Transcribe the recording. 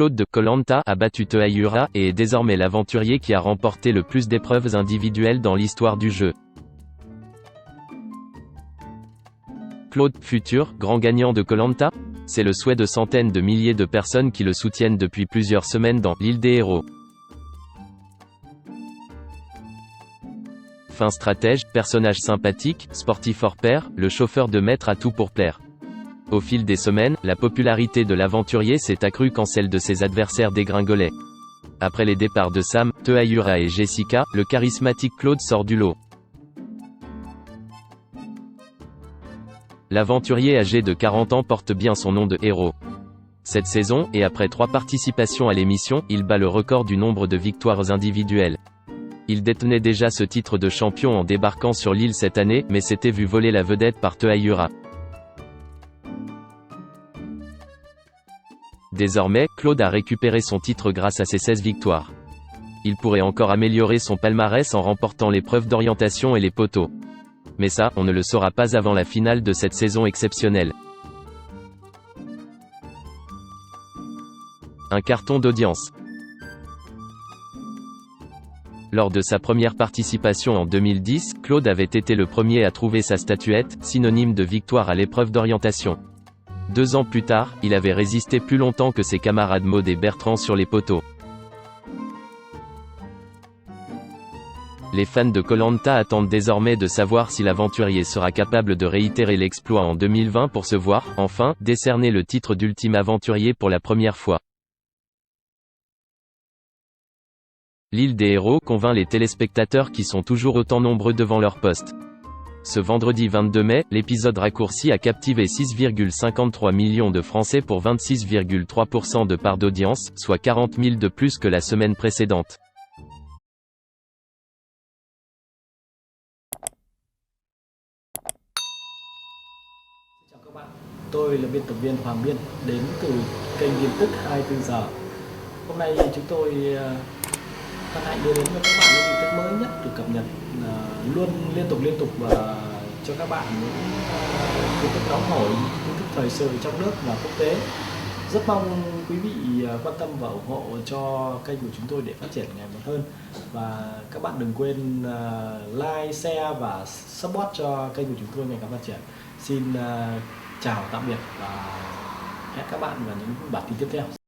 Claude de Koh Lanta a battu Taeyura et est désormais l'aventurier qui a remporté le plus d'épreuves individuelles dans l'histoire du jeu. Claude, futur grand gagnant de Koh Lanta? C'est le souhait de centaines de milliers de personnes qui le soutiennent depuis plusieurs semaines dans l'île des héros. Fin stratège, personnage sympathique, sportif hors pair, le chauffeur de maître a tout pour plaire. Au fil des semaines, la popularité de l'aventurier s'est accrue quand celle de ses adversaires dégringolait. Après les départs de Sam, Taeyura et Jessica, le charismatique Claude sort du lot. L'aventurier âgé de 40 ans porte bien son nom de héros. Cette saison, et après 3 participations à l'émission, il bat le record du nombre de victoires individuelles. Il détenait déjà ce titre de champion en débarquant sur l'île cette année, mais s'était vu voler la vedette par Taeyura. Désormais, Claude a récupéré son titre grâce à ses 16 victoires. Il pourrait encore améliorer son palmarès en remportant l'épreuve d'orientation et les poteaux. Mais ça, on ne le saura pas avant la finale de cette saison exceptionnelle. Un carton d'audience. Lors de sa première participation en 2010, Claude avait été le premier à trouver sa statuette, synonyme de victoire à l'épreuve d'orientation. 2 ans plus tard, il avait résisté plus longtemps que ses camarades Maud et Bertrand sur les poteaux. Les fans de Koh Lanta attendent désormais de savoir si l'aventurier sera capable de réitérer l'exploit en 2020 pour se voir, enfin, décerner le titre d'ultime aventurier pour la première fois. L'île des héros convainc les téléspectateurs qui sont toujours autant nombreux devant leur poste. Ce vendredi 22 mai, l'épisode raccourci a captivé 6,53 millions de Français pour 26,3% de part d'audience, soit 40 000 de plus que la semaine précédente. Chào các bạn, tôi là biên tập viên Hoàng Biên đến từ kênh tin tức 24 giờ. Hôm nay chúng tôi hân hạnh đưa đến cho các bạn những tin tức mới nhất được cập nhật luôn liên tục và cho các bạn những tin tức nóng hổi, tin tức thời sự trong nước và quốc tế. Rất mong quý vị quan tâm và ủng hộ cho kênh của chúng tôi để phát triển ngày một hơn. Và các bạn đừng quên like, share và support cho kênh của chúng tôi ngày càng phát triển. Xin chào tạm biệt và hẹn các bạn vào những bản tin tiếp theo.